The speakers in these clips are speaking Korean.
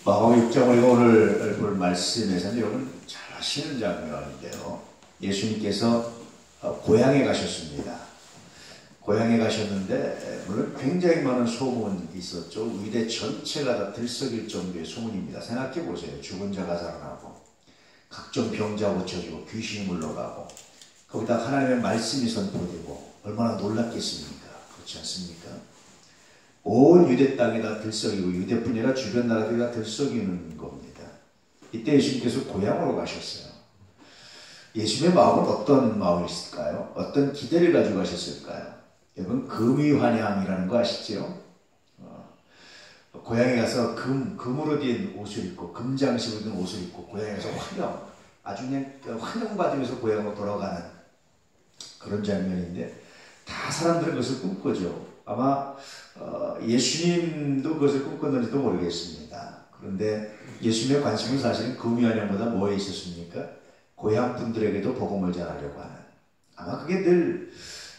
마가복음 6장 우리가 오늘 볼 말씀에서는 여러분 잘 아시는 장면인데요. 예수님께서 고향에 가셨습니다. 고향에 가셨는데 물론 굉장히 많은 소문이 있었죠. 의대 전체가 다 들썩일 정도의 소문입니다. 생각해 보세요. 죽은 자가 살아나고 각종 병자 고쳐지고 귀신이 물러가고 거기다 하나님의 말씀이 선포되고 얼마나 놀랍겠습니까? 그렇지 않습니까? 온 유대 땅이 다 들썩이고 유대뿐 아니라 주변 나라들이 다 들썩이는 겁니다. 이때 예수님께서 고향으로 가셨어요. 예수님의 마음은 어떤 마음이었을까요? 어떤 기대를 가지고 가셨을까요? 여러분 금이환향이라는 거 아시죠? 고향에 가서 금으로 된 옷을 입고 금장식으로 된 옷을 입고 고향에 가서 아주 그냥 환영받으면서 고향으로 돌아가는 그런 장면인데 다 사람들은 그것을 꿈꾸죠. 아마 예수님도 그것을 꿈꿨는지도 모르겠습니다. 그런데 예수님의 관심은 사실은 금이환향보다 뭐에 있었습니까? 고향 분들에게도 복음을 전하려고 하는, 아마 그게 늘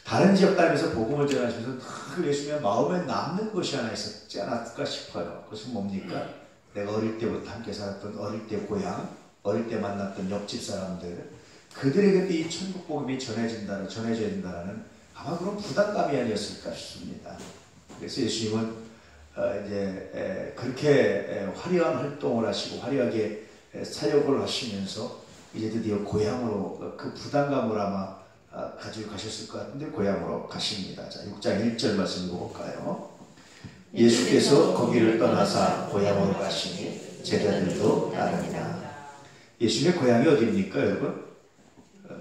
다른 지역 다니면서 복음을 전하시면서 그 예수님의 마음에 남는 것이 하나 있었지 않았을까 싶어요. 그것은 뭡니까? 내가 어릴 때부터 함께 살았던 어릴 때 고향, 어릴 때 만났던 옆집 사람들, 그들에게도 이 천국 복음이 전해져야 된다는 아마 그런 부담감이 아니었을까 싶습니다. 그래서 예수님은 이제 그렇게 화려한 활동을 하시고 화려하게 사역을 하시면서 이제 드디어 고향으로 그 부담감을 아마 가지고 가셨을 것 같은데 고향으로 가십니다. 자, 6장 1절 말씀 읽어볼까요? 예수께서 거기를 떠나사 고향으로 가시니 제자들도 따르니라. 예수님의 고향이 어디입니까, 여러분?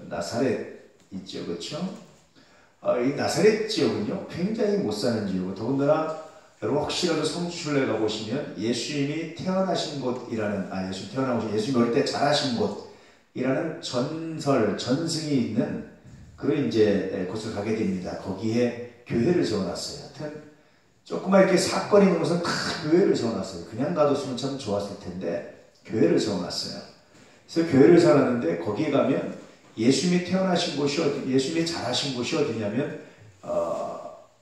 나사렛 있죠, 그렇죠? 이 나사렛 지역은요 굉장히 못 사는 지역이고, 더군다나 여러분 혹시라도 성지순례 가보시면 예수님이 태어나신 곳이라는, 예수님 어릴 때 자라신 곳이라는 전승이 있는 그런 이제 곳을 가게 됩니다. 거기에 교회를 세워놨어요. 하여튼 조그만 이렇게 사건이 있는 곳은 다 교회를 세워놨어요. 그냥 놔뒀으면 참 좋았을 텐데 교회를 세워놨어요. 그래서 교회를 세워놨는데 거기에 가면 예수님이 태어나신 곳이 예수님이 자라신 곳이 어디냐면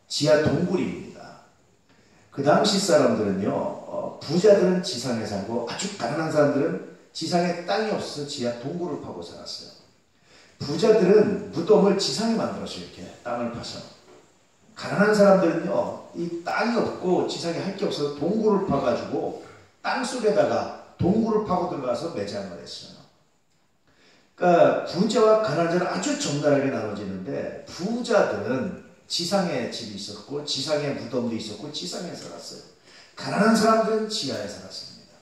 지하 동굴입니다. 그 당시 사람들은요, 부자들은 지상에 살고 아주 가난한 사람들은 지상에 땅이 없어서 지하 동굴을 파고 살았어요. 부자들은 무덤을 지상에 만들었어요. 이렇게 땅을 파서. 가난한 사람들은요, 이 땅이 없고 지상에 할 게 없어서 동굴을 파가지고 땅 속에다가 동굴을 파고 들어가서 매장을 했어요. 그러니까 부자와 가난한 자는 아주 적나라하게 나눠지는데, 부자들은 지상에 집이 있었고 지상에 무덤도 있었고 지상에 살았어요. 가난한 사람들은 지하에 살았습니다.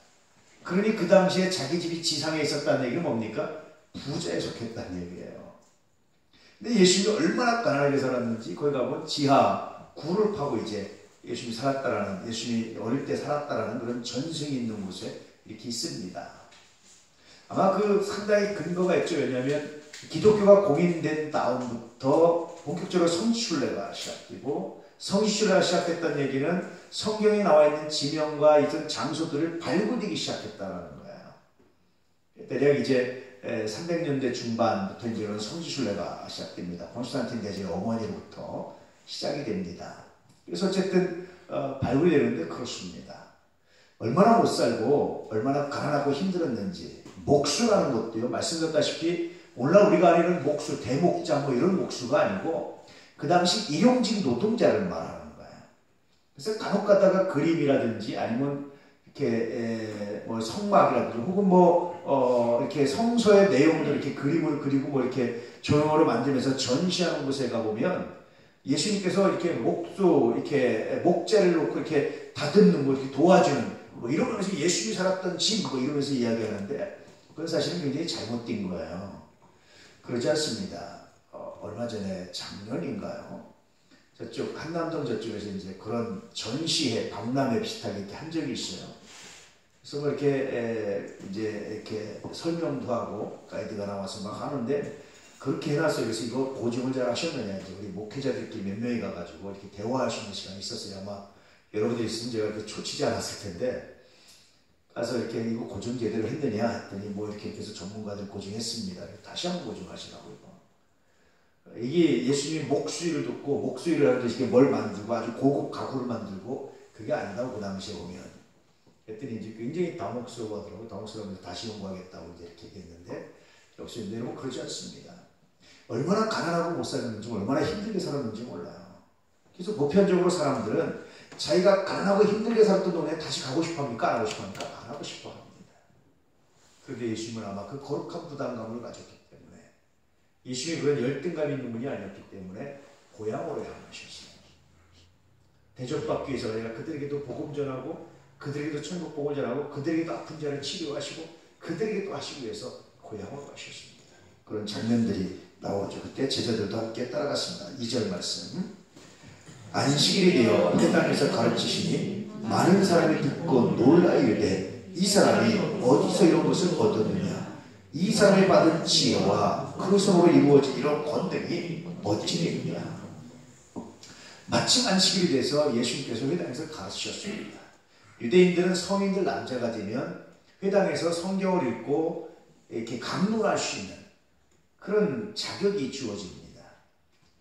그러니 그 당시에 자기 집이 지상에 있었다는 얘기는 뭡니까? 부자에 속했다는 얘기예요. 근데 예수님이 얼마나 가난하게 살았는지 거기 가면 지하 굴을 파고 이제 예수님이 살았다라는, 예수님이 어릴 때 살았다라는 그런 전승이 있는 곳에 이렇게 있습니다. 아마 그 상당히 근거가 있죠. 왜냐하면 기독교가 공인된 다음부터 본격적으로 성지순례가 시작되고, 성지순례가 시작했다는 얘기는 성경에 나와 있는 지명과 있던 장소들을 발굴하기 시작했다는 거예요. 대략 이제 300년대 중반부터 이제 이런 성지순례가 시작됩니다. 콘스탄틴 대제의 어머니로부터 시작이 됩니다. 그래서 어쨌든 발굴이 되는데 그렇습니다. 얼마나 못 살고 얼마나 가난하고 힘들었는지, 목수라는 것도요, 말씀드렸다시피 오늘날 우리가 아는 목수, 대목자 뭐 이런 목수가 아니고 그 당시 일용직 노동자를 말하는 거예요. 그래서 간혹 가다가 그림이라든지 아니면 이렇게 뭐 성막이라든지 혹은 이렇게 성서의 내용들 이렇게 그림을 그리고 뭐 이렇게 조형으로 만들면서 전시하는 곳에 가보면 예수님께서 이렇게 이렇게 목재를 놓고 이렇게 다듬는 거 이렇게 도와주는 뭐 이러면서 예수님이 살았던 집 뭐 이러면서 이야기하는데, 그건 사실은 굉장히 잘못된 거예요. 그러지 않습니다. 얼마 전에 작년인가요? 저쪽 한남동 저쪽에서 이제 그런 전시회 박람회 비슷하게 이렇게 한 적이 있어요. 그래서 뭐 이렇게 이렇게 설명도 하고 가이드가 나와서 막 하는데 그렇게 해놨어요. 그래서 이거 고증을 잘 하셨느냐, 이제 우리 목회자들끼리 몇 명이 가가지고 이렇게 대화할 수 있는 시간이 있었어요. 아마 여러분들이 있으면 제가 이렇게 초치지 않았을 텐데, 가서 이렇게 이거 고증 제대로 했느냐 했더니 뭐 이렇게 해서 전문가들 고증했습니다. 다시 한번 고증하시라고요. 이게 예수님이 목수일을 듣고, 목수일을 하는데 이게 뭘 만들고 아주 고급 가구를 만들고 그게 아니라고 그 당시에 보면. 했더니 이제 굉장히 당혹스러워하더라고요. 당혹스러우면서 다시 연구하겠다고 이제 이렇게 얘기했는데, 역시 여러분 그러지 않습니다. 얼마나 가난하고 못 살았는지, 얼마나 힘들게 살았는지 몰라요. 그래서 보편적으로 사람들은 자기가 가난하고 힘들게 살았던 동네에 다시 가고 싶어 합니까? 안 하고 싶어 합니까? 안 하고 싶어 합니다. 그런데 예수님은 아마 그 거룩한 부담감을 가졌기 때문에, 예수님이 그런 열등감 있는 분이 아니었기 때문에 고향으로 향하셨어요. 대접받기 위해서 아니라 그들에게도 복음 전하고, 그들에게도 천국 복음을 전하고, 그들에게도 아픈 자를 치료하시고, 그들에게도 하시기 위해서 고향으로 가셨습니다. 그런 장면들이 나오죠. 그때 제자들도 함께 따라갔습니다. 2절 말씀. 안식일이 되어 회당에서 가르치시니 많은 사람이 듣고 놀라 이르되 이 사람이 어디서 이런 것을 얻었느냐, 이 사람이 받은 지혜와 그 손으로 이루어진 이런 권능이 어찌되느냐. 마침 안식일이 돼서 예수님께서 회당에서 가르치셨습니다. 유대인들은 성인들 남자가 되면 회당에서 성경을 읽고 이렇게 강론할 수 있는 그런 자격이 주어집니다.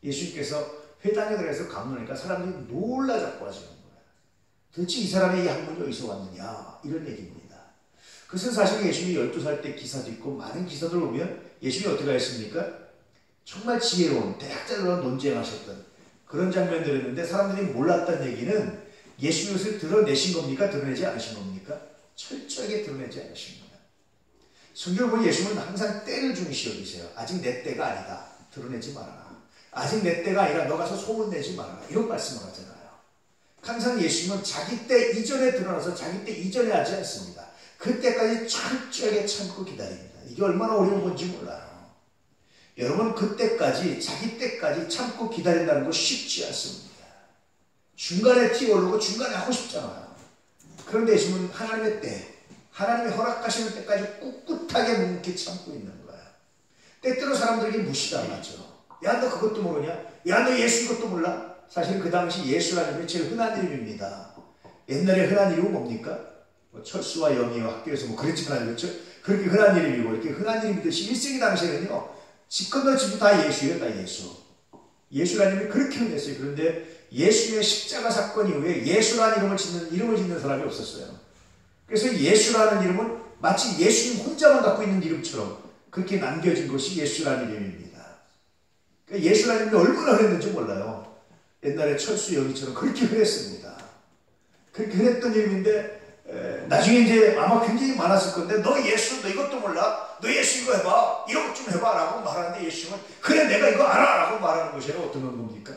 예수님께서 회당에 들어가서 강론하니까 사람들이 놀라 자꾸 하시는 거예요. 도대체 이 사람의 이 학문이 어디서 왔느냐, 이런 얘기입니다. 그것은 사실 예수님이 12살 때 기사도 있고 많은 기사들 보면 예수님이 어떻게 했습니까? 정말 지혜로운 대학자들과 논쟁하셨던 그런 장면들이었는데, 사람들이 몰랐던 얘기는 예수님이 그것을 드러내신 겁니까? 드러내지 않으신 겁니까? 철저하게 드러내지 않으신 겁니다. 성경을 보면 예수님은 항상 때를 중시 여기세요. 아직 내 때가 아니다. 드러내지 말아라. 아직 내 때가 아니라 너 가서 소문내지 말아라. 이런 말씀을 하잖아요. 항상 예수님은 자기 때 이전에 드러나서 자기 때 이전에 하지 않습니다. 그때까지 철저하게 참고 기다립니다. 이게 얼마나 어려운 건지 몰라요. 여러분, 그때까지, 자기 때까지 참고 기다린다는 거 쉽지 않습니다. 중간에 튀어오르고 중간에 하고 싶잖아요. 그런데 예수님은 하나님의 때, 하나님이 허락하시는 때까지 꿋꿋하게 묵묵히 참고 있는 거예요. 때때로 사람들에게 무시당하죠. 야, 너 그것도 모르냐? 야, 너 예수 이것도 몰라? 사실 그 당시 예수라는 이름이 제일 흔한 이름입니다. 옛날에 흔한 이름은 뭡니까? 뭐 철수와 영희와 학교에서 뭐 그랬지만 그렇죠? 그렇게 흔한 이름이고, 이렇게 흔한 이름이듯이 1세기 당시에는요, 집 건너 집도 다 예수예요. 다 예수. 예수라는 이름이 그렇게 흔했어요. 그런데 예수의 십자가 사건 이후에 예수라는 이름을 짓는 사람이 없었어요. 그래서 예수라는 이름은 마치 예수님 혼자만 갖고 있는 이름처럼 그렇게 남겨진 것이 예수라는 이름입니다. 그러니까 예수라는 이름이 얼마나 흔했는지 몰라요. 옛날에 철수 영희처럼 그렇게 흔했습니다. 그렇게 흔했던 이름인데, 나중에 이제 아마 굉장히 많았을 건데, 너 예수, 너 이것도 몰라? 너 예수 이거 해봐. 이런 것 좀 해봐. 라고 말하는데 예수는, 그래, 내가 이거 알아. 라고 말하는 것이에요. 어떤 겁니까?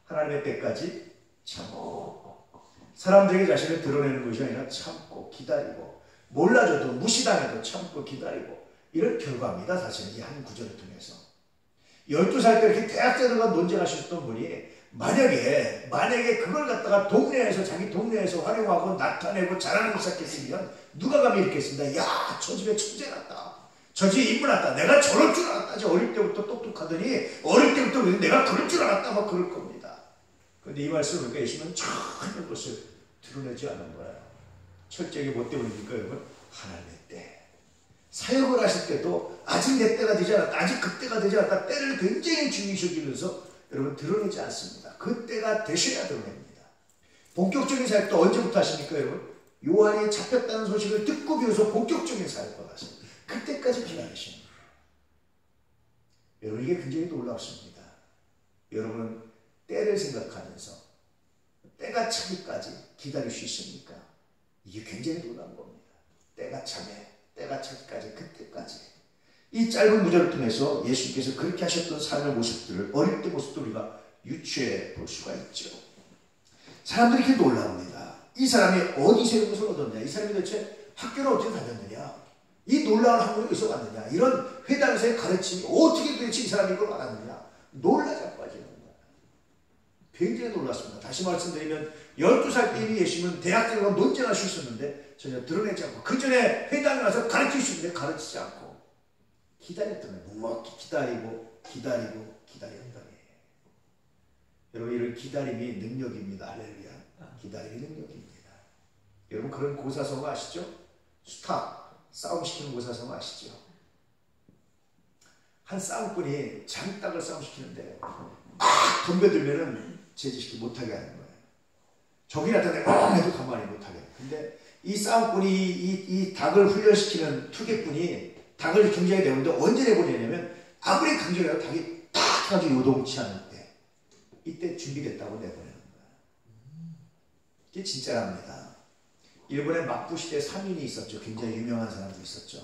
하나님의 때까지 참고. 사람들에게 자신을 드러내는 것이 아니라 참고, 기다리고, 몰라줘도 무시당해도 참고, 기다리고, 이런 결과입니다. 사실은 이 한 구절을 통해서. 12살 때 이렇게 대학자들과 논쟁하셨던 분이 만약에 그걸 갖다가 동네에서, 자기 동네에서 활용하고 나타내고 자랑하기 시작했으면 누가 감히 이렇겠습니다. 야, 저 집에 천재 났다. 저 집에 인물 났다. 내가 저럴 줄 알았다. 어릴 때부터 똑똑하더니 어릴 때부터 내가 그럴 줄 알았다. 막 그럴 겁니다. 그런데 이 말씀을 보니까 예수님은 전혀 그것을 드러내지 않은 거예요. 철저하게 뭐 때문입니까, 여러분? 하나님의 때. 사역을 하실 때도 아직 내 때가 되지 않았다. 아직 그때가 되지 않았다. 때를 굉장히 중요시 여기면서 여러분 드러내지 않습니다. 그때가 되셔야 드러냅니다. 본격적인 사역도 언제부터 하십니까, 여러분? 요한이 잡혔다는 소식을 듣고 비로소 본격적인 사역을 하세요. 그때까지 기다리십니다. 여러분, 이게 굉장히 놀랍습니다. 여러분은 때를 생각하면서 때가 차기까지 기다릴 수 있습니까? 이게 굉장히 놀라운 겁니다. 때가 차게, 때가 차기까지, 그때까지. 이 짧은 구절을 통해서 예수님께서 그렇게 하셨던 삶의 모습들을, 어릴 때 모습도 우리가 유추해 볼 수가 있죠. 사람들이 이렇게 놀라웁니다. 이 사람이 어디서 이런 것을 얻었냐? 이 사람이 도대체 학교를 어떻게 다녔느냐? 이 놀라운 학문이 어디서 왔느냐? 이런 회당에서의 가르침이 어떻게 도대체 이 사람이 이걸 알았느냐? 놀라자고 빠지는 거예요. 굉장히 놀랐습니다. 다시 말씀드리면 12살 때 이미 예수님은 대학들과 논쟁할 수 있었는데 전혀 드러내지 않고, 그 전에 회당에 가서 가르칠 수 있는데 가르치지 않고 기다렸더니, 묵묵히 기다리고 기다렸더니. 여러분, 이런 기다림이 능력입니다. 할렐루야. 기다림이 능력입니다. 여러분, 그런 고사성 아시죠? 스탑, 싸움시키는 고사성 아시죠? 한 싸움꾼이 자기 땅을 싸움시키는데 막 덤벼들면은 제지시키 못하게 하는 거예요. 적이 나타나면 해도 가만히 못하게. 근데 이 싸움꾼이 이 닭을 훈련시키는 투객꾼이 닭을 경쟁이 되는데 언제 내보내냐면 아무리 강조해도 닭이 딱 해가지고 요동치 않을 때 이때 준비됐다고 내보내는 거야. 이게 진짜랍니다. 일본의 막부 시대 3인이 있었죠. 굉장히 유명한 사람도 있었죠.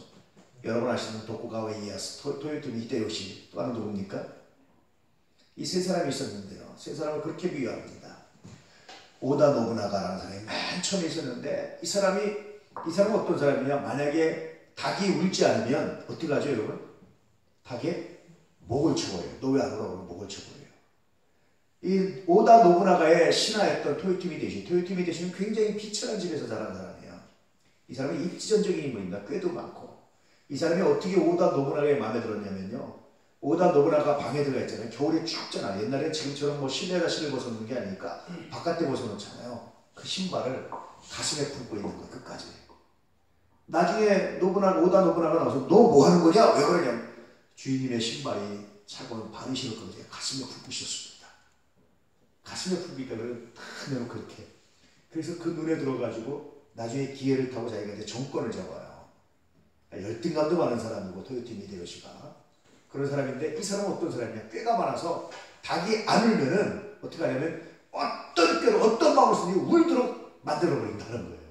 여러분 아시는 도쿠가와 이에야스, 토요토미 히데요시, 또 하나 누굽니까? 이 세 사람이 있었는데요. 세 사람을 그렇게 비유합니다. 오다 노부나가라는 사람이 맨 처음에 있었는데 이 사람은 어떤 사람이냐? 만약에 닭이 울지 않으면 어떻게 하죠, 여러분? 닭의 목을 쳐버려요. 너 왜 안 오라고 목을 쳐버려요. 이 오다 노부나가의 신하였던 토요토미 대신은 굉장히 비천한 집에서 자란 사람이에요. 이 사람은 입지전적인 인물입니다. 꾀도 많고. 이 사람이 어떻게 오다 노부나가의 마음에 들었냐면요. 오다 노부나가 방에 들어가 있잖아요. 겨울에 춥잖아. 옛날에 지금처럼 뭐 실내에다 신을 벗어놓는 게 아니니까 바깥에 벗어놓잖아요. 그 신발을 가슴에 품고 있는 거예요. 끝까지. 나중에 오다 노부나가 나와서 너 뭐 하는 거냐? 왜 그러냐? 주인님의 신발이 차고는 발이 싫었거든요. 가슴에 품고 있었습니다. 가슴에 품기니까 탁 내놓고 그렇게. 그래서 그 눈에 들어가지고 나중에 기회를 타고 자기가 이제 정권을 잡아요. 열등감도 많은 사람이고 토요토미 히데요시가. 그런 사람인데 이 사람은 어떤 사람이냐? 꾀가 많아서 닭이 안 울면은 어떻게 하냐면 어떤 꾀로 어떤 마음을 쓰니 울도록 만들어버린다는 거예요.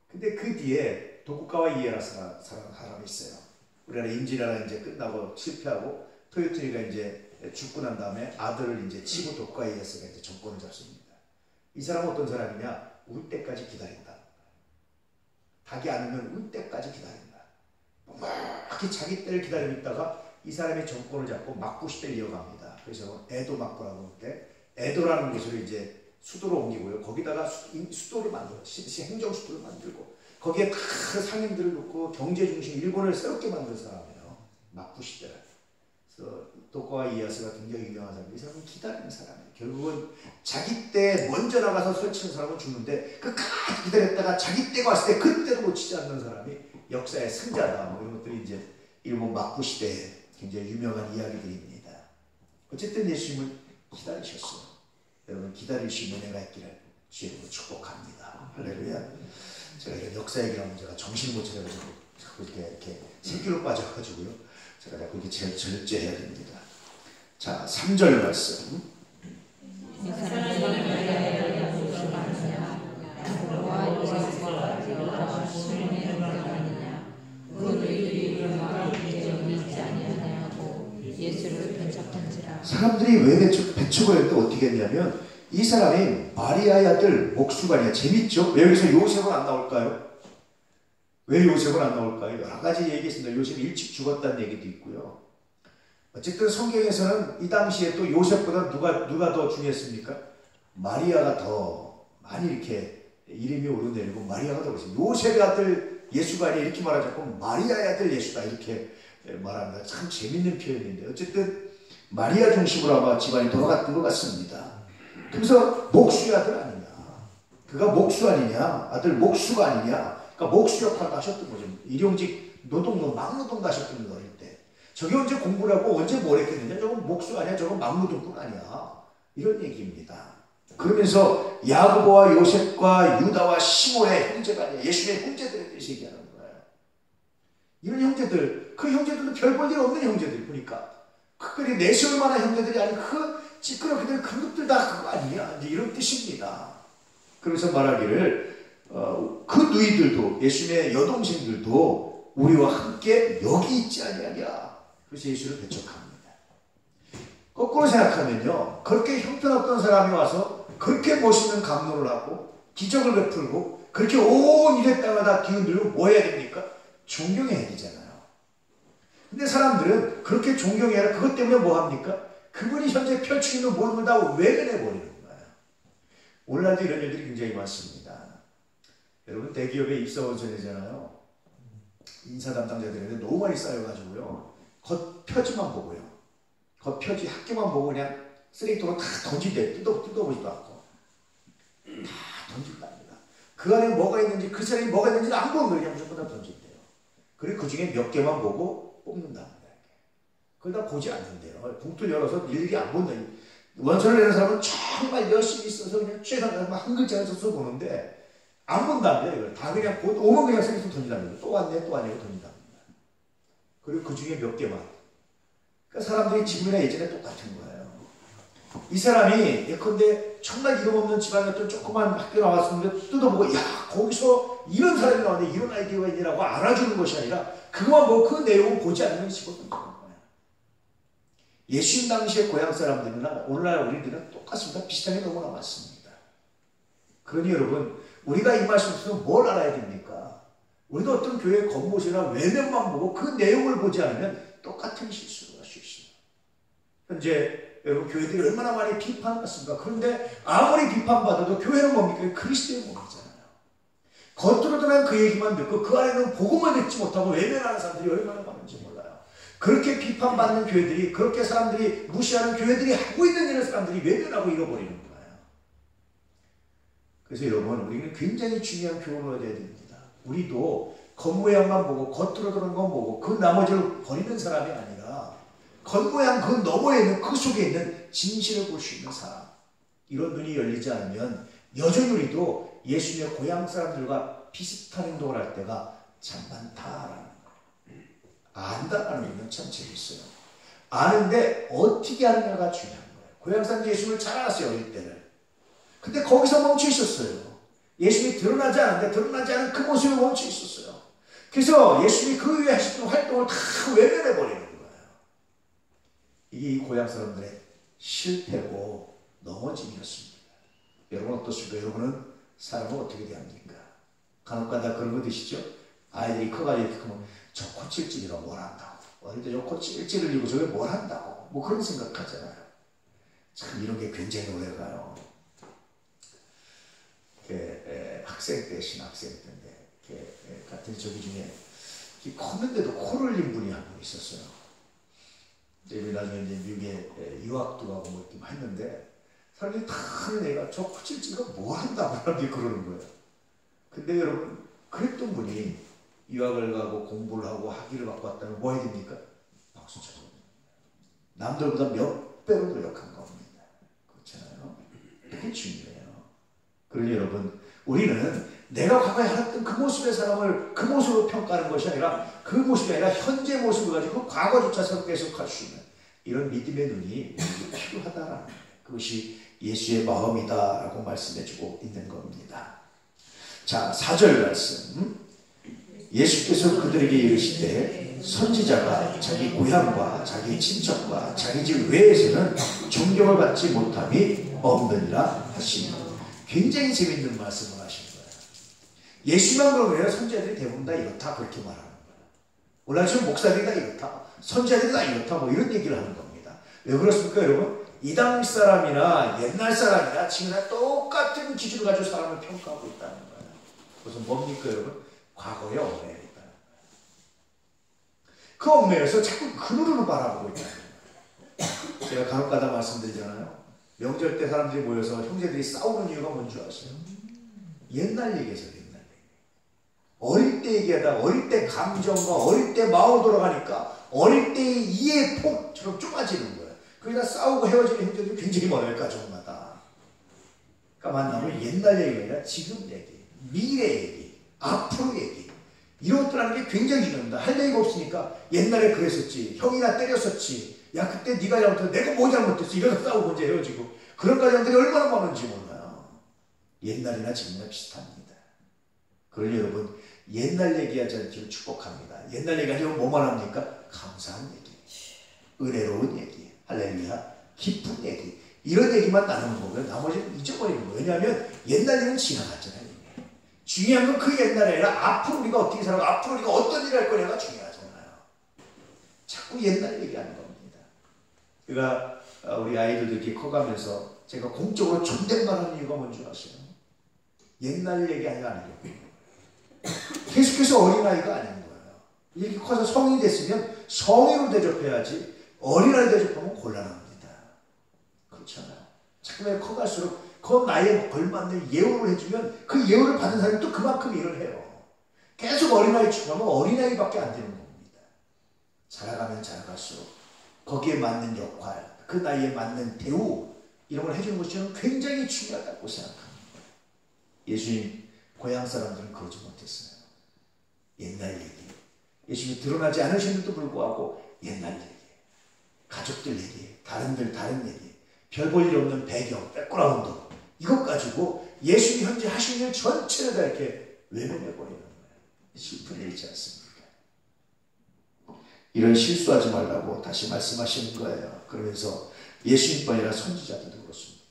근데 그 뒤에 도쿠가와 이에야스라는 사람이 있어요. 우리나라 임진왜란 이제 끝나고 실패하고 토요토미가 이제 죽고 난 다음에 아들을 이제 치고 도쿠가와 이에야스가 이제 정권을 잡습니다. 이 사람은 어떤 사람이냐? 울 때까지 기다린다. 닭이 안 울면 울 때까지 기다린다. 막 자기 때를 기다리고 있다가 이 사람이 정권을 잡고 막부 시대를 이어갑니다. 그래서 에도 막부라고 하는데 에도라는 곳을 이제 수도로 옮기고요. 거기다가 수도를 만들어 행정 수도를 만들고 거기에 다 상인들을 놓고 경제 중심 일본을 새롭게 만든 사람이에요. 막부 시대를. 그래서 도쿠가와 이에야스가 굉장히 유명한 사람이에요. 이 사람은 기다리는 사람이에요. 결국은 자기 때 먼저 나가서 설치는 사람은 죽는데 끝까지 기다렸다가 자기 때가 왔을 때 그때도 놓치지 않는 사람이 역사의 승자다. 뭐 이런 것들이 이제 일본 막부 시대에 굉장히 유명한 이야기들입니다. 어쨌든 예수님은 기다리셨어요. 여러분 기다리신 은혜가 있기를 주님으로 축복합니다. 할렐루야. 제가 이런 역사 얘기하면 제가 정신을 못 차려가지고 자꾸 이렇게 새끼로 빠져가지고요. 제가 자꾸 이렇게 절제해야 됩니다. 자, 3절 말씀. 사람들이 왜 배척을 했는데 어떻게 했냐면 이 사람이 마리아의 아들 목수가 아니야. 재밌죠? 왜 여기서 요셉은 안 나올까요? 왜 요셉은 안 나올까요? 여러 가지 얘기 있습니다. 요셉이 일찍 죽었다는 얘기도 있고요. 어쨌든 성경에서는 이 당시에 또 요셉보다 누가 더 중요했습니까? 마리아가 더 많이 이렇게 이름이 오르내리고 마리아가 더 그랬어요. 요셉의 아들 예수가 아니라 이렇게 말하지 않고 마리아의 아들 예수다 이렇게 말합니다. 참 재밌는 표현인데 어쨌든 마리아 중심으로 아마 집안이 돌아갔던 것 같습니다. 그래서 목수의 아들 아니냐? 그가 목수 아니냐? 아들 목수가 아니냐? 그러니까 목수 역할을 하셨던 거죠. 일용직 노동로 막노동 가셨던 거일 때. 저게 언제 공부를 하고 언제 뭘 했겠느냐? 저건 목수 아니야? 저건 막노동꾼 아니야? 이런 얘기입니다. 그러면서 야고보와 요셉과 유다와 시몬의 형제가 아니야. 예수의 형제들에 대해서 얘기하는 거예요. 이런 형제들, 그 형제들도 별 볼 일 없는 형제들 보니까 그들이 내세울 만한 형제들이 아니고 그 찌끄러기들 그것들 다 그거 아니냐? 이제 이런 뜻입니다. 그래서 말하기를 그 누이들도 예수님의 여동생들도 우리와 함께 여기 있지 아니하냐. 그래서 예수를 배척합니다. 거꾸로 생각하면요. 그렇게 형편없던 사람이 와서 그렇게 멋있는 감동을 하고 기적을 베풀고 그렇게 온 일의 땅마다 기운들고 뭐 해야 됩니까? 존경해야 되잖아요. 근데 사람들은 그렇게 존경해야 그것 때문에 뭐 합니까? 그분이 현재 펼치고 있는 모든 걸 다 외면해버리는 거예요. 오늘날도 이런 일들이 굉장히 많습니다. 여러분 대기업에 입사원 전이잖아요. 인사 담당자들이 너무 많이 쌓여가지고요. 겉표지만 보고요. 겉표지 학교만 보고 그냥 쓰레기통으로 다 던진대. 뜯어보지도 않고. 다 던진답니다. 그 안에 뭐가 있는지 그 사람이 뭐가 있는지 안 보는 거예요. 그냥 무조건 다 던진대요. 그리고 그 중에 몇 개만 보고 뽑는답니다. 그걸 다 보지 않는데요. 봉투를 열어서 일일이 안 본다. 원서를 내는 사람은 정말 열심히 써서 그냥 최선을 한 글자를 써서 보는데 안 본답니다. 이걸 다 그냥 오면 그냥 생수 던진답니다. 또 왔네 또 왔네 던진답니다. 그리고 그 중에 몇 개만. 그러니까 사람들이 지금이나 예전에 똑같은 거예요. 이 사람이 예컨대 정말 이름 없는 집안의 어떤 조그만 학교 나왔었는데 뜯어보고 야 거기서 이런 사람이 나왔네 이런 아이디어가 있니라고 알아주는 것이 아니라 그것만 보고 그 내용을 보지 않으면 집어던지는 거예요. 예수님 당시의 고향 사람들이나 오늘날 우리들은 똑같습니다. 비슷하게 너무나 많습니다. 그러니 여러분 우리가 이 말씀 속에서 뭘 알아야 됩니까? 우리도 어떤 교회 겉모습이나 외면만 보고 그 내용을 보지 않으면 똑같은 실수를 할 수 있어요. 현재 여러분 교회들이 얼마나 많이 비판받습니까? 그런데 아무리 비판받아도 교회는 뭡니까? 그리스도의 몸이잖아요. 겉으로 드러난 그 얘기만 듣고 그 안에는 복음을 듣지 못하고 외면하는 사람들이 얼마나 많은지 몰라요. 그렇게 비판받는 교회들이 그렇게 사람들이 무시하는 교회들이 하고 있는 일을 사람들이 외면하고 잃어버리는 거예요. 그래서 여러분 우리는 굉장히 중요한 교훈을 얻어야 됩니다. 우리도 겉모양만 보고 겉으로 드러난 건 보고 그 나머지를 버리는 사람이 아니라 겉모양 그 너머에 있는 그 속에 있는 진실을 볼 수 있는 사람. 이런 눈이 열리지 않으면 여전히 우리도 예수님의 고향 사람들과 비슷한 행동을 할 때가 참 많다라는 거예요. 안다라는 얘기는 참 재밌어요. 아는데 어떻게 하느냐가 중요한 거예요. 고향 사람들 예수님을 잘 알았어요. 어릴 때를. 근데 거기서 멈춰 있었어요. 예수님이 드러나지 않은데 드러나지 않은 그 모습에 멈춰 있었어요. 그래서 예수님이 그 위에 하시던 활동을 다 외면해버리는 거예요. 이게 고향 사람들의 실패고 넘어짐이었습니다. 여러분 어떻습니까? 여러분은 사람을 어떻게 대합니까? 간혹가다 그런 거 드시죠? 아이들이 커가지고 이렇게 크면 저 코찔찔이라고 뭘 한다고. 어릴 때 저 코찔찔 흘리고 저게 뭘 한다고. 뭐 그런 생각하잖아요. 참 이런 게 굉장히 오래가요. 학생 때, 신학생 때인데 같은 저기 중에 컸는데도 코를 흘린 분이 한 분 있었어요. 이제 나중에 이제 미국에 유학도 가고 뭐 이렇게 했는데 사람들이 다 하는 애가 저 코찔찔이가 뭐 한다고 사람들이 그러는 거예요. 근데 여러분 그랬던 분이 유학을 가고 공부를 하고 학위를 받고 왔다면 뭐 해야 됩니까? 박수 쳐서 남들보다 몇 배로 노력한 겁니다. 그렇잖아요. 그게 중요해요. 그러니 여러분 우리는 내가 과거에 하였던 그 모습의 사람을 그 모습으로 평가하는 것이 아니라 그 모습이 아니라 현재 모습을 가지고 과거조차 새롭게 해석할 수 있는 이런 믿음의 눈이 필요하다라는 거예요. 그것이 예수의 마음이다라고 말씀해주고 있는 겁니다. 자, 4절 말씀. 예수께서 그들에게 이르시되 선지자가 자기 고향과 자기 친척과 자기 집 외에서는 존경을 받지 못함이 없느니라 하시니 굉장히 재밌는 말씀을 하신 거예요. 예수만 그러면 선지자들이 대부분 다 이렇다 그렇게 말하는 거예요. 오늘 지금 목사들이 다 이렇다, 선지자들이 다 이렇다 뭐 이런 얘기를 하는 겁니다. 왜 그렇습니까 여러분? 이 당시 사람이나 옛날 사람이나 지금이나 똑같은 기준을 가지고 사람을 평가하고 있다는 거예요. 그래서 뭡니까 여러분? 과거의 얽매여 있다는 거예요. 그 얽매여서 자꾸 그 눈으로 바라보고 있다는 거예요. 제가 간혹가다 말씀드리잖아요. 명절 때 사람들이 모여서 형제들이 싸우는 이유가 뭔지 아세요? 옛날 얘기에서 옛날 얘기. 어릴 때 얘기하다 어릴 때 감정과 어릴 때 마음으로 돌아가니까 어릴 때의 이해 폭처럼 좁아지는 거예요. 그러니까 싸우고 헤어지는 형제들이 굉장히 많아요. 가정마다. 그러니까 만나면 옛날 얘기가 아니라 지금 얘기, 미래 얘기, 앞으로 얘기 이런 것들 하는 게 굉장히 중요합니다. 할 얘기가 없으니까 옛날에 그랬었지, 형이나 때렸었지, 야 그때 네가 잘못했어, 내가 뭐 잘못했어 이러다 싸우고 이제 헤어지고 그런 가정들이 얼마나 많은지 몰라요. 옛날이나 지금이나 비슷합니다. 그러니 여러분 옛날 얘기하지 않기를 축복합니다. 옛날 얘기하려면 뭐만 합니까? 감사한 얘기, 은혜로운 얘기, 할렐루야, 기쁜 얘기 이런 얘기만 나누는 거고요. 나머지는 잊어버리는 거예요. 왜냐하면 옛날 일은 지나갔잖아요. 중요한 건 그 옛날에 아니라 앞으로 우리가 어떻게 살아가고 앞으로 우리가 어떤 일을 할 거냐가 중요하잖아요. 자꾸 옛날 얘기하는 겁니다. 그러니까 우리 아이들도 이렇게 커가면서 제가 공적으로 존댓말하는 이유가 뭔지 아세요? 옛날 얘기 아니려고. 계속해서 어린아이가 아닌 거예요. 이렇게 커서 성인이 됐으면 성인으로 대접해야지 어린아이 대접하면 곤란합니다. 그렇잖아요. 자꾸 커갈수록 그 나이에 걸맞는 예우를 해주면 그 예우를 받은 사람이 또 그만큼 일을 해요. 계속 어린아이 취급하면 어린아이밖에 안 되는 겁니다. 자라가면 자라갈수록 거기에 맞는 역할, 그 나이에 맞는 대우 이런 걸 해주는 것이 저는 굉장히 중요하다고 생각합니다. 예수님 고향 사람들은 그러지 못했어요. 옛날 얘기. 예수님이 드러나지 않으셨는데도 불구하고 옛날 얘기. 가족들 얘기. 다른 얘기. 별 볼 일 없는 배경, 백그라운드. 이것 가지고 예수님이 현재 하신 일 전체를 다 이렇게 외면해버리는 거예요. 슬픈 일이지 않습니까? 이런 실수하지 말라고 다시 말씀하시는 거예요. 그러면서 예수님뿐 아니라 선지자들도 그렇습니다.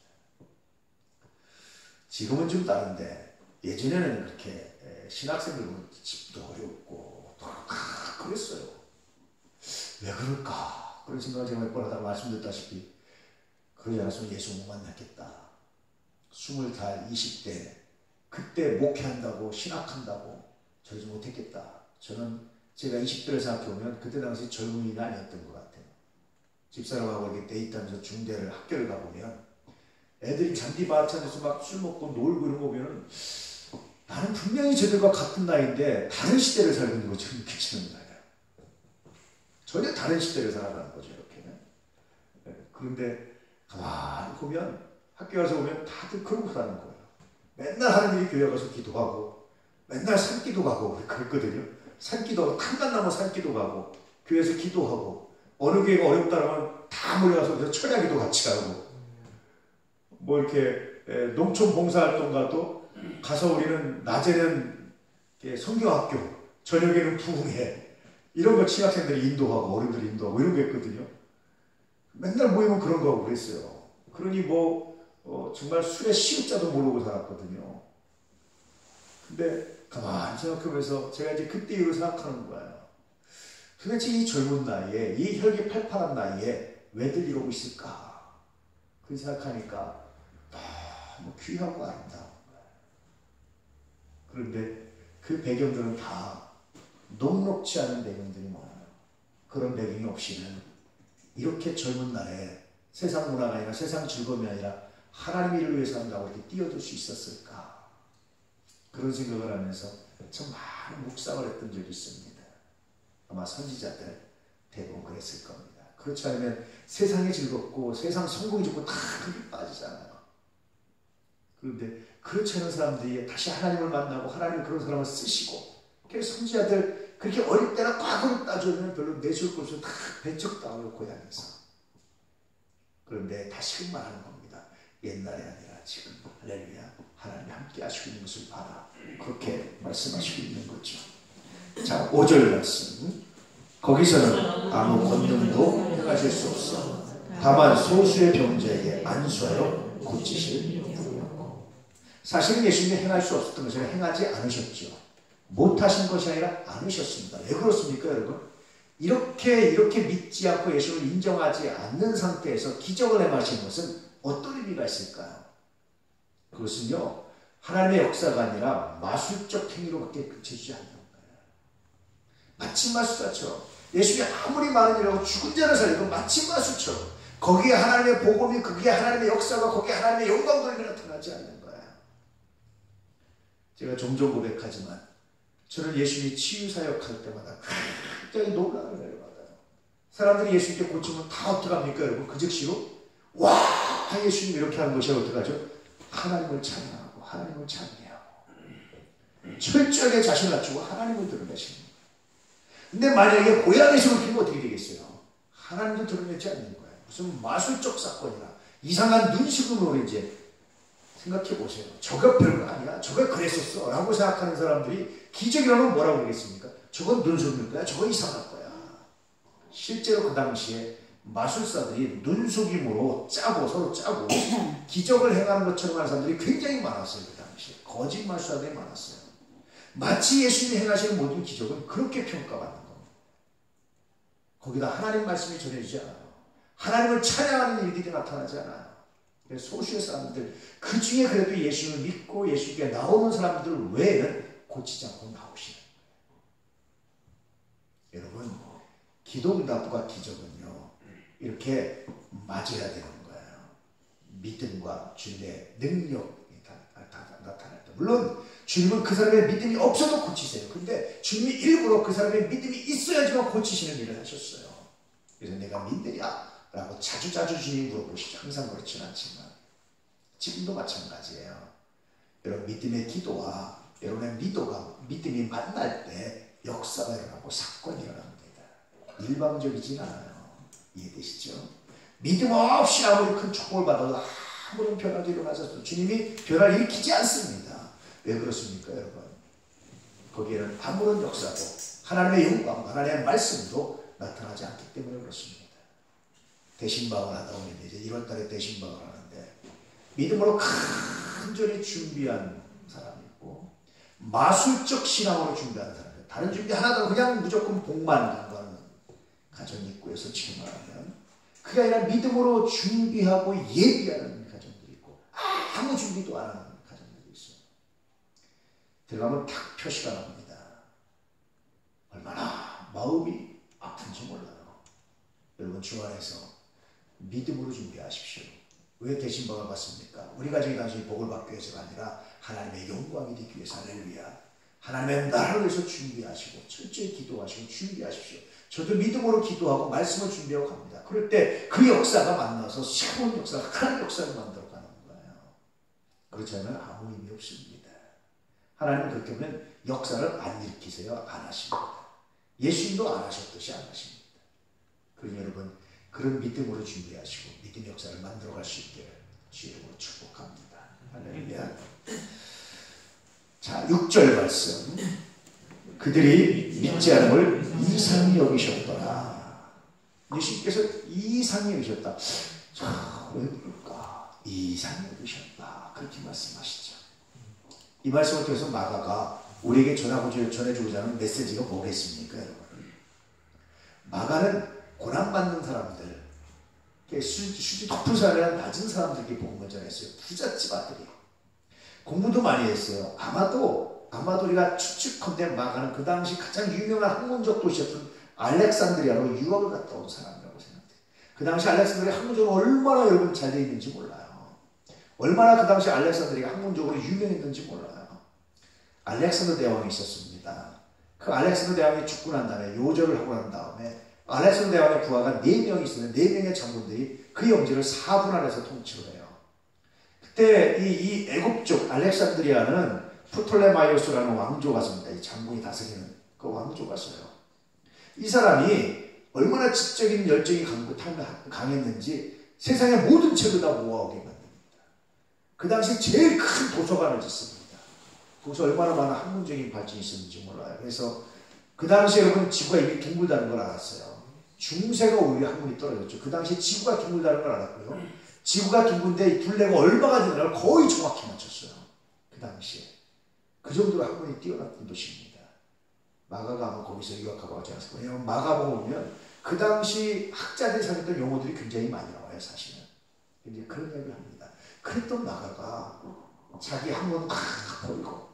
지금은 좀 다른데 예전에는 그렇게 신학생들 보면 집도 어렵고 다 그랬어요. 왜 그럴까? 그런 생각을 제가 몇 번 하다가 말씀드렸다시피 그러지 않았으면 예수 못 만났겠다. 20살, 20대 그때 목회한다고 신학한다고 저러지 못했겠다. 저는 제가 20대를 생각해보면 그때 당시 젊은이는 아니었던 것 같아요. 집사람하고 이렇게 데이트하면서 중대를 학교를 가보면 애들이 잔디밭 안에서 막 술 먹고 놀고 이런 거 보면 나는 분명히 저들과 같은 나이인데 다른 시대를 살고 있는 것처럼 느껴지는 거예요. 전혀 다른 시대를 살아가는 거죠. 이렇게는. 그런데 가만히 보면 학교 가서 보면 다들 그러고 사는 거예요. 맨날 하는 일이 교회 가서 기도하고 맨날 산기도 가고 그랬거든요. 산기도 탐난 나무 산기도 가고 교회에서 기도하고 어느 교회가 어렵다면 다 몰려가서 철야기도 같이 하고 뭐 이렇게 농촌 봉사활동 가도 가서 우리는 낮에는 성경학교 저녁에는 부흥회 이런 거 신학생들이 인도하고 어른들이 인도하고 이런 거 했거든요. 맨날 모이면 그런 거 하고 그랬어요. 그러니 정말 술에 시읒자도 모르고 살았거든요. 근데 가만히 생각해보면서 제가 이제 그때 이후로 생각하는 거예요. 도대체 이 젊은 나이에 이 혈기 팔팔한 나이에 왜들 이러고 있을까? 그 생각하니까 너무 귀하고 아름다운 거예요. 그런데 그 배경들은 다 녹록지 않은 배경들이 많아요. 그런 배경이 없이는 이렇게 젊은 날에 세상 문화가 아니라 세상 즐거움이 아니라 하나님 일을 위해서 한다고 이렇게 뛰어들 수 있었을까? 그런 생각을 하면서 참 많은 묵상을 했던 적이 있습니다. 아마 선지자들 대부분 그랬을 겁니다. 그렇지 않으면 세상이 즐겁고 세상 성공이 좋고 다 그게 빠지잖아요. 그런데 그렇지 않은 사람들이 다시 하나님을 만나고 하나님 그런 사람을 쓰시고 그래서 선지자들 그렇게 어릴 때나 과거를 따져보면 별로 내세울 곳을 다 배척당하고 고향에서. 그런데 다시 말하는 겁니다. 옛날이 아니라 지금 할렐루야 하나님이 함께 하시고 있는 것을 봐라. 그렇게 말씀하시고 있는 거죠. 자 5절 말씀. 거기서는 아무 권능도 행하실 수 없어. 다만 소수의 병자에게 안수하여 고치실 뿐이었고. 사실은 예수님이 행할 수 없었던 것을 행하지 않으셨죠. 못하신 것이 아니라 않으셨습니다. 왜 그렇습니까 여러분? 이렇게 믿지 않고 예수를 인정하지 않는 상태에서 기적을 행하신 것은 어떤 의미가 있을까요? 그것은요 하나님의 역사가 아니라 마술적 행위로밖에 그치지 않는 거예요. 마침 마술사처럼 예수님이 아무리 많은 일하고 죽은 자를 살리고 마침 마술처럼 거기에 하나님의 복음이 거기에 하나님의 역사가 거기에 하나님의 영광들이 나타나지 않는 거예요. 제가 종종 고백하지만 저는 예수님이 치유사역할 때마다 굉장히 놀라움을 받아요. 사람들이 예수님께 고치면 다 어떡합니까 여러분? 그 즉시로 와 예수님 이렇게 하는 것이 어떡하죠? 하나님을 찬양하고 하나님을 찬미하고 철저하게 자신을 낮추고 하나님을 드러내시는 거예요. 근데 만약에 고향에서 그렇게 하면 어떻게 되겠어요? 하나님도 드러내지 않는 거예요. 무슨 마술적 사건이나 이상한 눈식으로 이제 생각해 보세요. 저거 별거 아니야. 저거 그랬었어. 라고 생각하는 사람들이 기적이라면 뭐라고 그러겠습니까? 저건 눈속일 거야. 저건 이상할 거야. 실제로 그 당시에 마술사들이 눈속임으로 짜고 서로 짜고 기적을 행하는 것처럼 하는 사람들이 굉장히 많았어요. 그 당시에. 거짓 마술사들이 많았어요. 마치 예수님이 행하시는 모든 기적은 그렇게 평가받는 겁니다. 거기다 하나님 말씀이 전해지지 않아요. 하나님을 찬양하는 일들이 나타나지 않아요. 소수의 사람들, 그 중에 그래도 예수를 믿고 예수께 나오는 사람들 외에는 고치지 않고 나오시는 거예요. 여러분, 기도응답과 기적은요, 이렇게 맞아야 되는 거예요. 믿음과 주님의 능력이 나타날 때. 물론 주님은 그 사람의 믿음이 없어도 고치세요. 근데 주님이 일부러 그 사람의 믿음이 있어야지만 고치시는 일을 하셨어요. 그래서 내가 믿느냐? 라고 자주 주님이 물어보시죠. 항상 그렇지는 않지만 지금도 마찬가지예요. 여러분 믿음의 기도와 여러분의 믿음이 만날 때 역사가 일어나고 사건이 일어납니다. 일방적이진 않아요. 이해되시죠? 믿음 없이 아무리 큰 축복을 받아도 아무런 변화가 일어나서 주님이 변화를 일으키지 않습니다. 왜 그렇습니까, 여러분? 거기에는 아무런 역사도 하나님의 영광, 하나님의 말씀도 나타나지 않기 때문에 그렇습니다. 대신방을 하다 보면 이제 1월달에 대신방을 하는데 믿음으로 간절히 준비한 사람이 있고 마술적 신앙으로 준비하는 사람이 있고 다른 준비 하나도 그냥 무조건 복만 간과하는 가정이 있고 해서 지금 말하면 그게 아니라 믿음으로 준비하고 예비하는 가정들이 있고 아무 준비도 안 하는 가정들이 있어요. 들어가면 딱 표시가 납니다. 얼마나 마음이 아픈지 몰라요. 여러분 주 안에서 믿음으로 준비하십시오. 왜 대신방을 받습니까? 우리 가정이 단순히 복을 받기 위해서가 아니라 하나님의 영광이 되기 위해서. 할렐루야. 하나님의 나라를 위해서 준비하시고 철저히 기도하시고 준비하십시오. 저도 믿음으로 기도하고 말씀을 준비하고 갑니다. 그럴 때 그 역사가 만나서 새로운 역사가 큰 역사를 만들어가는 거예요. 그렇지 않으면 아무 의미 없습니다. 하나님은 그렇게 하면 역사를 안 일으키세요. 안 하십니다. 예수님도 안 하셨듯이 안 하십니다. 그러니 여러분 그런 믿음으로 준비하시고 믿음의 역사를 만들어갈 수 있게 주의 이름으로 축복합니다. 할렐루야. 자, 6절 말씀. 그들이 믿지 않음을 이상히 여기셨더라. 예수님께서 이상히 여기셨다. 자, 왜 그럴까? 이상히 여기셨다. 그렇게 말씀하시죠. 이 말씀을 통해서 마가가 우리에게 전해주고자 하는 메시지가 뭐겠습니까, 여러분? 마가는 고난받는 사람들, 수지 높은 사람이나 낮은 사람들에게 복음을 전했어요. 부잣집 아들이. 공부도 많이 했어요. 아마도 우리가 추측컨대 마가는 그 당시 가장 유명한 학문적 도시였던 알렉산드리아로 유학을 갔다 온 사람이라고 생각돼요. 그 당시 알렉산드리아 학문적으로 얼마나 여러분 잘 되어 있는지 몰라요. 얼마나 그 당시 알렉산드리아가 학문적으로 유명했는지 몰라요. 알렉산더 대왕이 있었습니다. 그 알렉산더 대왕이 죽고 난 다음에 요절을 하고 난 다음에 알렉산더 대왕의 부하가 4명이 있었는데 4명의 장군들이 그 영지를 4분 안에서 통치를 해요. 그때 이 애굽족 알렉산드리아는 프톨레마이오스라는 왕조가 있습니다. 이 장군이 다스리는 그 왕조가 있어요. 이 사람이 얼마나 지적인 열정이 강했는지 세상의 모든 책을 다 모아오게 만듭니다. 그 당시 제일 큰 도서관을 짓습니다. 거기서 얼마나 많은 학문적인 발전이 있었는지 몰라요. 그래서 그 당시에 여러분 지구가 이미 둥글다는 걸 알았어요. 중세가 오히려 학문이 떨어졌죠. 그 당시에 지구가 둥글다는 걸 알았고요. 지구가 둥근데 둘레가 얼마가 되느냐를 거의 정확히 맞췄어요. 그 당시에. 그 정도로 학문이 뛰어났던 도시입니다. 마가가 아마 거기서 유학하고 하지 않았을까. 왜냐하면 마가복음 보면 그 당시 학자들이 사용했던 용어들이 굉장히 많이 나와요. 사실은. 근데 그런 이야기를 합니다. 그랬던 마가가 자기 학문을 막 버리고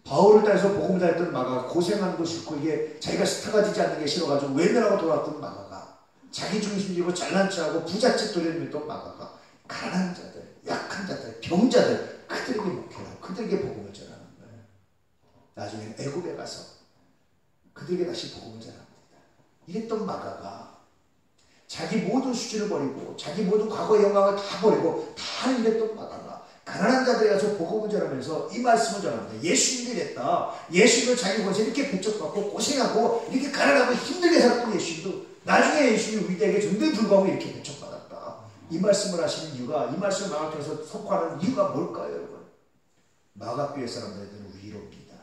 바울을 따라서 복음을 다녔던 마가가 고생하는 거 싫고 이게 자기가 스타가 되지 않는 게 싫어가지고 외면하고 돌아왔던 마가가 자기 중심적이고 잘난 체하고 부잣집 도련이었던 마가가 가난한 자들, 약한 자들, 병자들 그들에게 목회하고 그들에게 복음을 전하는 거예요. 나중에 애굽에 가서 그들에게 다시 복음을 전합니다. 이랬던 마가가 자기 모든 수준을 버리고 자기 모든 과거의 영광을 다 버리고 다 이랬던 마가가 가난한 자들에 가서 복음을 전하면서 이 말씀을 전합니다. 예수님이 됐다. 예수님을 자기 곳에 이렇게 배척받고 고생하고 이렇게 가난하고 힘들게 살았던 예수님도 나중에 예수님이 우리에게 전대 불구하고 이렇게 배척받았다. 이 말씀을 하시는 이유가 이 말씀을 마가 통해서 선포하는 이유가 뭘까요, 여러분? 마가교회 사람들에게는 위로입니다.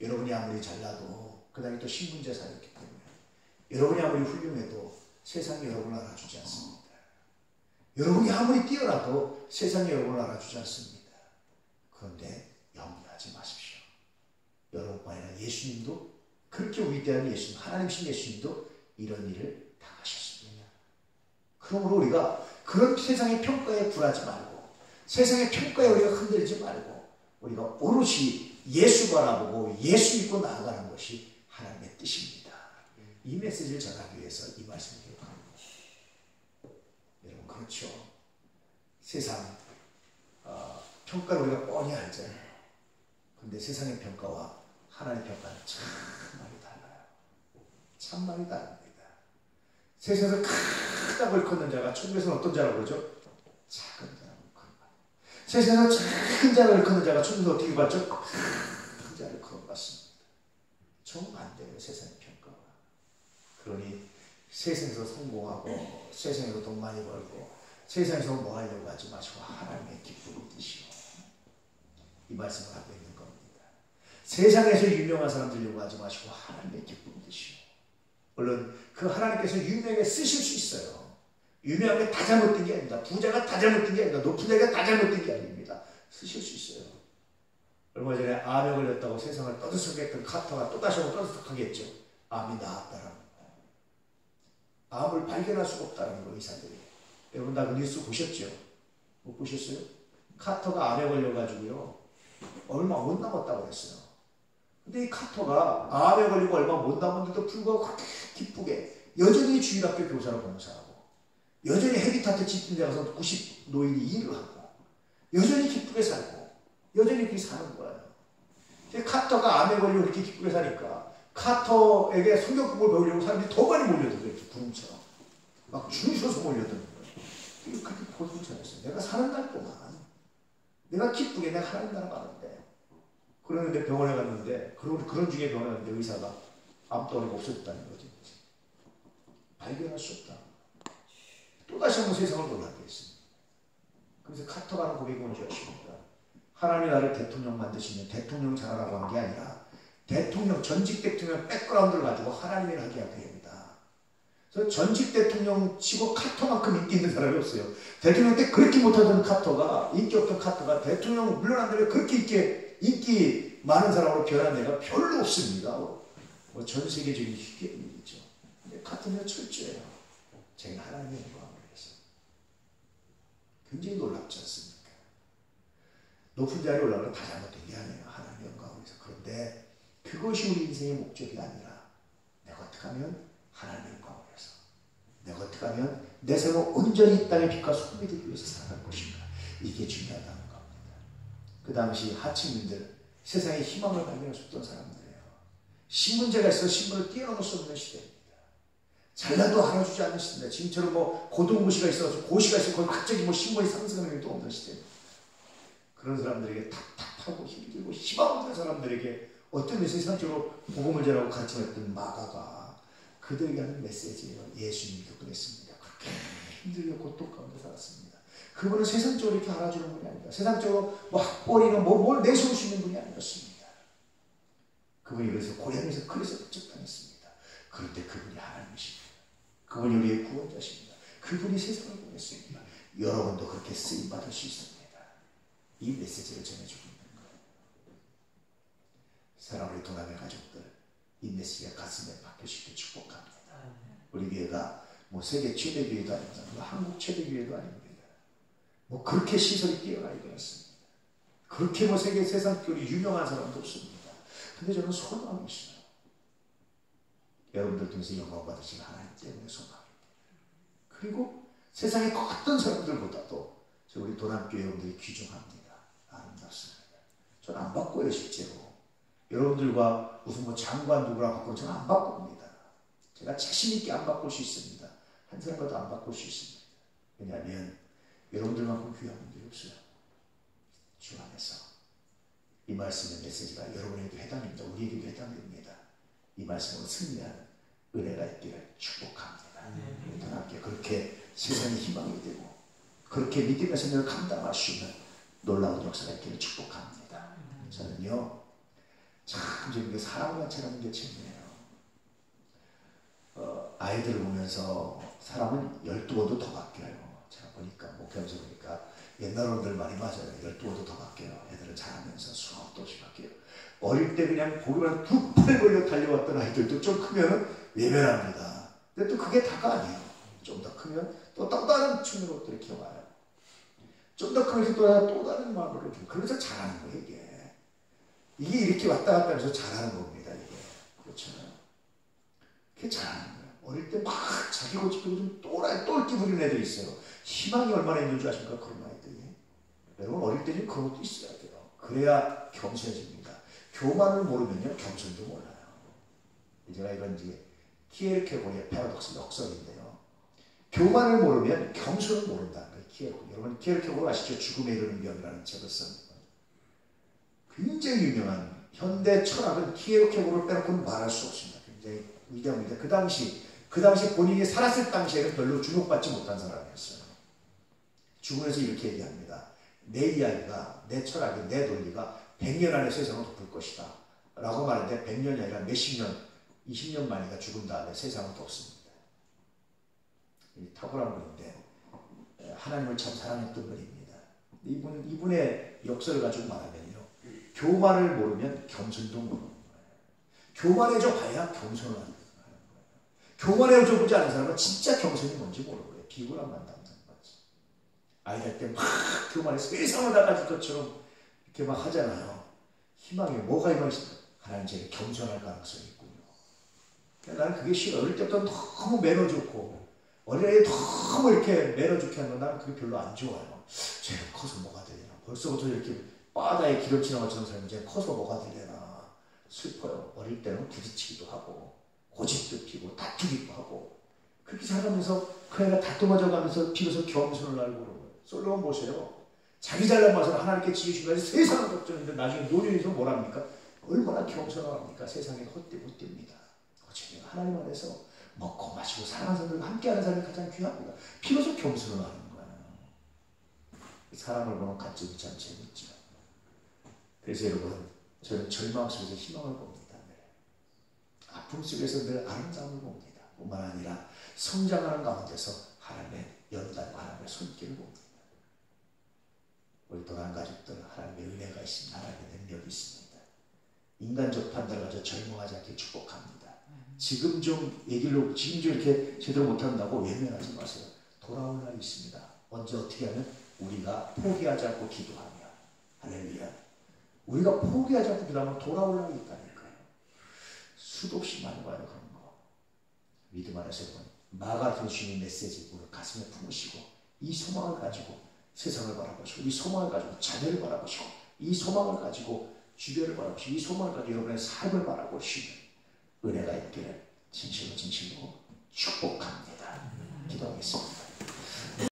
여러분이 아무리 잘나도 그 다음에 또 신분제사였기 때문에 여러분이 아무리 훌륭해도 세상이 여러분을 알아주지 않습니다. 여러분이 아무리 뛰어나도 세상이 여러분을 알아주지 않습니다. 그런데 염려하지 마십시오. 여러분뿐 아니라 예수님도 그렇게 위대한 예수님, 하나님이신 예수님도 이런 일을 당하셨습니다. 그러므로 우리가 그런 세상의 평가에 굴하지 말고 세상의 평가에 우리가 흔들리지 말고 우리가 오롯이 예수 바라보고 예수 믿고 나아가는 것이 하나님의 뜻입니다. 이 메시지를 전하기 위해서 이 말씀을 기록합니다. 여러분 그렇죠. 세상 평가를 우리가 뻔히 알잖아요. 그런데 세상의 평가와 하나님의 평가는 참 많이 달라요. 참 많이 다릅니다. 세상에서 크다고 일컫는 자가 천국에서는 어떤 자라고 그러죠? 작은 자라고 일컫는 자. 세상에서 큰 자를 크는 자가 천국에서 어떻게 받죠? 큰 자를 크는 받습니다. 정반대예요, 세상의 평가가. 그러니 세상에서 성공하고 세상에서 돈 많이 벌고 세상에서 뭐 하려고 하지 마시고 하나님의 기쁨을 드시오. 이 말씀을 하고 있는 겁니다. 세상에서 유명한 사람 되려고 하지 마시고 하나님의 기쁨을 드시오. 물론 그 하나님께서 유명하게 쓰실 수 있어요. 유명한 게 다 잘못된 게 아닙니다. 부자가 다 잘못된 게 아닙니다. 높은 자가 다 잘못된 게 아닙니다. 쓰실 수 있어요. 얼마 전에 암에 걸렸다고 세상을 떠들썩하게 했던 카터가 또다시 한번 떠들썩하게 했죠. 암이 나았다라는 거예요. 암을 발견할 수가 없다는 거예요, 의사들이. 여러분 다 그 뉴스 보셨죠? 못 보셨어요? 카터가 암에 걸려가지고요. 얼마 못 남았다고 그랬어요. 근데 이 카터가 암에 걸리고 얼마 못 남았는데도 불구하고 그렇게 기쁘게 여전히 주일학교 교사로 봉사하고 여전히 헤비타트 집중대 가서 90 노인이 일을 하고 여전히 기쁘게 살고 여전히 그렇게 사는 거예요. 카터가 암에 걸리고 그렇게 기쁘게 사니까 카터에게 성경법을 배우려고 사람들이 더 많이 몰려들어요. 구름처럼 막 줄 서서 몰려드는 거예요. 그렇게 고통스러웠어요. 내가 사는 날 동안 내가 기쁘게 내가 하나님 나라 가는데 그러는데 병원에 갔는데 그런 중에 병원에 갔는데 의사가 암덩어리가 없어졌다는 거지. 발견할 수 없다. 또다시 한번 세상을 놀라게 했습니다. 그래서 카터가 하는 고백이 뭔지 아십니까? 하나님이 나를 대통령 만드시면 대통령 잘하라고 한 게 아니라 대통령, 전직 대통령 백그라운드를 가지고 하나님을 하게 하게 됩니다. 그래서 전직 대통령 치고 카터만큼 인기 있는 사람이 없어요. 대통령 때 그렇게 못하던 카터가, 인기 없던 카터가 대통령 물러난 다음에 그렇게 인기 많은 사람으로 변한 애가 별로 없습니다. 뭐 전 세계적인 희귀이죠. 근데 카터는 철저해요. 제가 하나님의 영광을 위해서. 굉장히 놀랍지 않습니까? 높은 자리에 올라가면 다 잘못된 게 아니에요. 하나님의 영광을 위해서. 그런데 그것이 우리 인생의 목적이 아니라 내가 어떻게 하면 하나님의 영광을 위해서, 내가 어떻게 하면 내 삶을 온전히 이 땅의 빛과 소금이 되기 위해서 살아갈 것인가, 이게 중요하다는 겁니다. 그 당시 하층민들, 세상에 희망을 발견할 수 없던 사람들이에요. 신문제가 있어서 신문을 뛰어넘을 수 없는 시대입니다. 잘나도 알아주지 않는 시대입니다. 지금처럼 뭐 고등고시가 있어서 고시가 있어서 갑자기 뭐 신문이 상승하는 일도 없는 시대입니다. 그런 사람들에게 답답하고 힘들고 희망 없는 사람들에게 어떤 세상적으로 복음을 전하고 가르쳐냈던 마가가 그들에게 하는 메시지예요. 예수님도 그랬습니다. 그렇게 힘들게 고통 가운데 살았습니다. 그분은 세상적으로 이렇게 알아주는 분이 아니다. 세상적으로 뭐 학벌이나 뭘 내세울 수 있는 분이 아니었습니다. 그분이 그래서 고향에서 그래서 부적당했습니다. 그런데 그분이 하나님이십니다. 그분이 우리의 구원자십니다. 그분이 세상을 보냈습니다. 여러분도 그렇게 쓰임받을 수 있습니다. 이 메시지를 전해주고 있는 거예요. 사랑하는 도남의 가족들, 이 메시지가 가슴에 박혀있기를 축복합니다. 우리 교회가 뭐 세계 최대 교회도 아닙니다. 뭐 한국 최대 교회도 아닙니다. 뭐 그렇게 시설이 뛰어나게 되었습니다. 그렇게 뭐 세상 교리 유명한 사람도 없습니다. 근데 저는 소망이 있어요. 여러분들 통해서 영광 받으신 하나님 때문에 소망입니다. 그리고 세상의 어떤 사람들보다도 저 우리 도남교회 여러분들이 귀중합니다. 아름답습니다. 저는 안 바꿔요, 실제로. 여러분들과 무슨 뭐 장관 누구랑 바꾸는 저는 안 바꿉니다. 제가 자신있게 안 바꿀 수 있습니다. 한 사람과도 안 바꿀 수 있습니다. 왜냐하면 여러분들만큼 귀한 분들이 없어요. 주 안에서. 이 말씀의 메시지가 여러분에게도 해당입니다. 우리에게도 해당됩니다. 이 말씀으로 승리하는 은혜가 있기를 축복합니다. 우리 함께 그렇게 세상의 희망이 되고 그렇게 믿음의 생명을 감당할 수 있는 놀라운 역사가 있기를 축복합니다. 저는요, 참 재밌게 사람만 잘하는 게 재미예요. 아이들을 보면서 사람은 12번도 더 바뀌어요. 제가 보니까, 목회하면서 보니까 옛날 어른들 말이 맞아요. 12번도 더 바뀌어요. 애들은 자라면서 수업도 없이 바뀌어요. 어릴 때 그냥 보기만 두 팔 걸려 달려왔던 아이들도 좀 크면 외면합니다. 근데 또 그게 다가 아니에요. 좀 더 크면 또 다른 측면으로 또 이렇게 와요. 좀 더 크면서 또 다른 마음으로 좀, 그래서 잘하는 거예요, 이게. 이게 이렇게 왔다 갔다 하면서 잘하는 겁니다, 이게. 그렇잖아요. 그게 잘하는 거예요. 어릴 때 막 자기 고집피고 좀 똘끼 부리는 애들이 있어요. 희망이 얼마나 있는 줄 아십니까, 그런 아이들이. 여러분, 어릴 때는 그런 것도 있어야 돼요. 그래야 겸손해집니다. 교만을 모르면요, 겸손도 몰라요. 제가 이런 이제 키에르케고의 패러독스 역설인데요. 교만을 모르면 겸손을 모른다는 거예요. 키에르케고르. 여러분 키에르케고르 아시죠? 죽음에 이르는 병이라는 책을 쓴 굉장히 유명한 현대 철학은 키에르케고르를 빼놓고는 말할 수 없습니다. 굉장히 위대합니다. 그 당시 본인이 살았을 당시에는 별로 주목받지 못한 사람이었어요. 죽으면서 이렇게 얘기합니다. 내 이야기가, 내 철학이, 내 논리가 100년 안에 세상을 덮을 것이다 라고 말하는데 100년이 아니라 몇십 년, 20년 만이가 죽은 다음에 세상을 덮습니다. 탁월한 분인데 하나님을 참 사랑했던 분입니다. 이분의 역사를 가지고 말하면요, 교만을 모르면 겸손도 모르는 거예요. 교만해져 봐야 겸손을 하는 거예요. 교만해져 보지 않은 사람은 진짜 겸손이 뭔지 모르는 거예요. 비굴한 만담는 거지. 아이 될 때 막 교만해서 세상을 다 가진 것처럼 이렇게 막 하잖아요. 희망이 뭐가 희망이있어? 하나님 제게 겸손할 가능성이 있군요. 나는 그게 싫어. 어릴 때부터 너무 매너 좋고 어린아이 너무 이렇게 매너 좋게 하는 건 나는 그게 별로 안 좋아요. 쟤는 커서 뭐가 되려나. 벌써부터 이렇게 바다에 기름칠한 것처럼 살면 쟤는 커서 뭐가 되려나. 슬퍼요. 어릴 때는 부딪히기도 하고 고집도 피고 다투기도 하고 그렇게 살아가면서 그 애가 다툼어져 가면서 비로소 겸손을 알고 그러는 거예요. 솔로몬 보세요. 자기 잘난 맛을 하나님께 지으신 것이 세상을 걱정했는데 나중에 노년에서 뭐랍니까? 얼마나 겸손합니까? 세상에 헛되입니다. 어쩌면 하나님 안에서 먹고 마시고 사랑하는 사람들과 함께하는 사람이 가장 귀합니다. 비로소 겸손을 하는 거예요. 사람을 보는 관점이 참 재밌죠. 그래서 여러분, 저는 절망 속에서 희망을 봅니다. 네. 아픔 속에서 늘 아름다움을 봅니다. 뿐만 아니라 성장하는 가운데서 하나님의 연단과 하나님의 손길을 봅니다. 우리 또한 가족들 하나님의 은혜가 있습니다. 하나님의 능력이 있습니다. 인간적 판단을 가지고 절망하지 않게 축복합니다. 지금 좀 이렇게 제대로 못한다고 외면하지 마세요. 돌아올 날이 있습니다. 언제 어떻게 하면 우리가 포기하지 않고 기도하며, 할렐루야, 우리가 포기하지 않고 기도하면 돌아올 날이 있다니까요. 수도 없이 많이 와요. 그런 거 믿음 안에서 여러분, 마가든 주님 메시지 우리 가슴에 품으시고 이 소망을 가지고 세상을 바라보시고 이 소망을 가지고 자녀를 바라보시고 이 소망을 가지고 주변을 바라보시고 이 소망을 가지고 여러분의 삶을 바라보시면 은혜가 있기를 진실로 축복합니다.